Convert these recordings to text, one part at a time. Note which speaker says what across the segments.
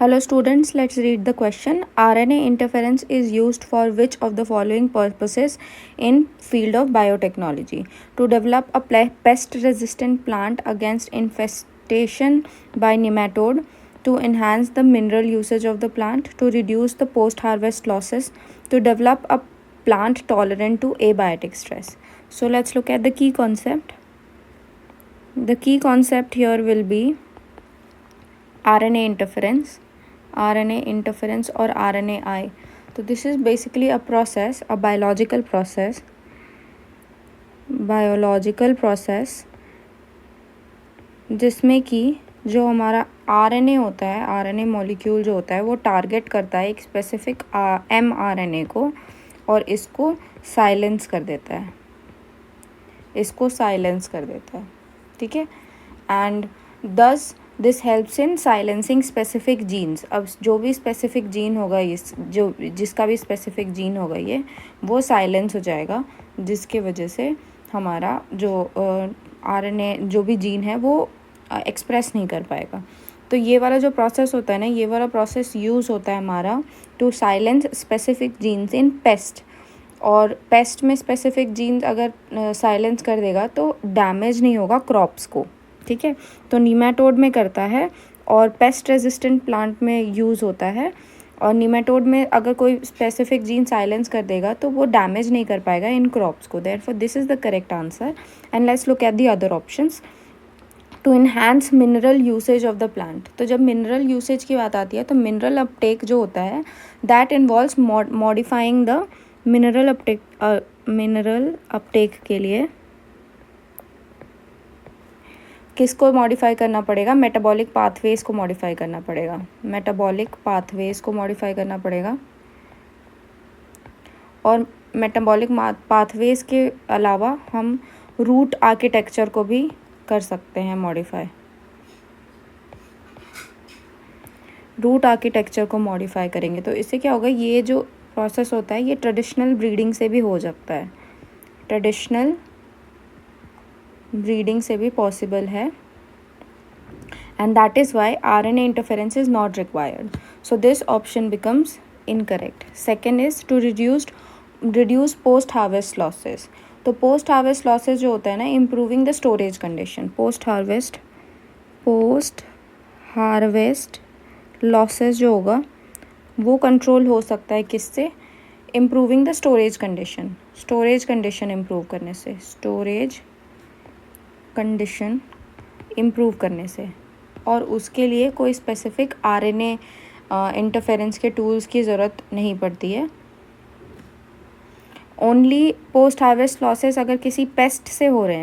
Speaker 1: Hello students, let's read the question. RNA interference is used for which of the following purposes in field of biotechnology? To develop a pest resistant plant against infestation by nematode, to enhance the mineral usage of the plant, to reduce the post harvest losses, to develop a plant tolerant to abiotic stress. So let's look at the key concept. The key concept here will be RNA interference or RNAi. So this is basically a process, a biological process जिसमें कि जो हमारा RNA होता है, RNA molecule जो होता है वो टारगेट करता है एक स्पेसिफिक mRNA को और इसको साइलेंस कर देता है, ठीक है. एंड दस this helps in silencing specific jeans. अब जो भी स्पेसिफिक जीन होगा जिसका भी स्पेसिफिक जीन होगा ये वो साइलेंस हो जाएगा, जिसके वजह से हमारा जो RNA जो भी जीन है वो एक्सप्रेस नहीं कर पाएगा. तो ये वाला जो प्रोसेस होता है ना, ये वाला प्रोसेस यूज़ होता है हमारा to silence specific genes in pest. और पेस्ट में स्पेसिफिक जीन्स अगर साइलेंस कर देगा तो डैमेज नहीं होगा क्रॉप्स को, ठीक है. तो नीमेटोड में करता है और पेस्ट रेजिस्टेंट प्लांट में यूज़ होता है. और नीमेटोड में अगर कोई स्पेसिफिक जीन साइलेंस कर देगा तो वो डैमेज नहीं कर पाएगा इन क्रॉप्स को. Therefore this is the correct answer. And let's look at the other options. To enhance mineral usage of the plant. तो जब मिनरल यूसेज की बात आती है तो मिनरल अपटेक जो होता है that involves modifying the mineral Uptake के लिए किसको मॉडिफाई करना पड़ेगा? मेटाबॉलिक पाथवेज को मॉडिफाई करना पड़ेगा. और मेटाबॉलिक पाथवेज के अलावा हम रूट आर्किटेक्चर को भी कर सकते हैं मॉडिफाई. रूट आर्किटेक्चर को मॉडिफाई करेंगे तो इससे क्या होगा, ये जो प्रोसेस होता है ये ट्रेडिशनल ब्रीडिंग से भी हो सकता है, ट्रेडिशनल ब्रीडिंग से भी पॉसिबल है. And that is why RNA interference is not required. So this option becomes incorrect. Second is to reduce post harvest losses. तो पोस्ट हार्वेस्ट लॉसेस जो होता है ना, improving the storage condition. Post harvest losses जो होगा वो control हो सकता है किससे? Improving the storage condition improve करने से. और उसके लिए कोई स्पेसिफिक RNA इंटरफेरेंस के टूल्स की ज़रूरत नहीं पड़ती है. ओनली पोस्ट हार्वेस्ट लॉसेस अगर किसी पेस्ट से हो रहे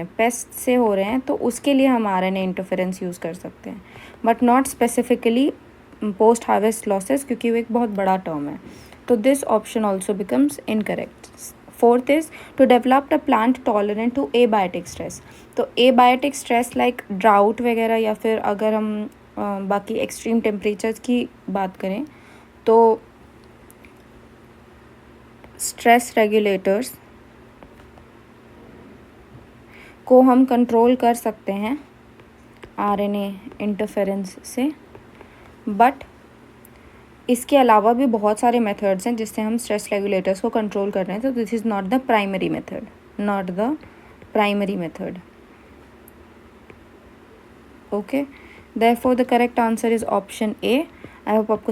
Speaker 1: हैं तो उसके लिए हम RNA इंटरफेरेंस यूज़ कर सकते हैं, but not specifically post harvest losses, क्योंकि वो एक बहुत बड़ा टर्म है. तो this option also becomes incorrect. Fourth is to develop the plant tolerant to abiotic stress. तो एबायोटिक स्ट्रेस लाइक ड्राउट वगैरह, या फिर अगर हम बाकी एक्सट्रीम टेम्परेचर्स की बात करें तो स्ट्रेस रेगुलेटर्स को हम कंट्रोल कर सकते हैं RNA इंटरफेरेंस से. बट इसके अलावा भी बहुत सारे मेथड्स हैं जिससे हम स्ट्रेस रेगुलेटर्स को कंट्रोल कर रहे हैं. तो this is not the primary method. Okay, therefore the correct answer is option A. I hope आपको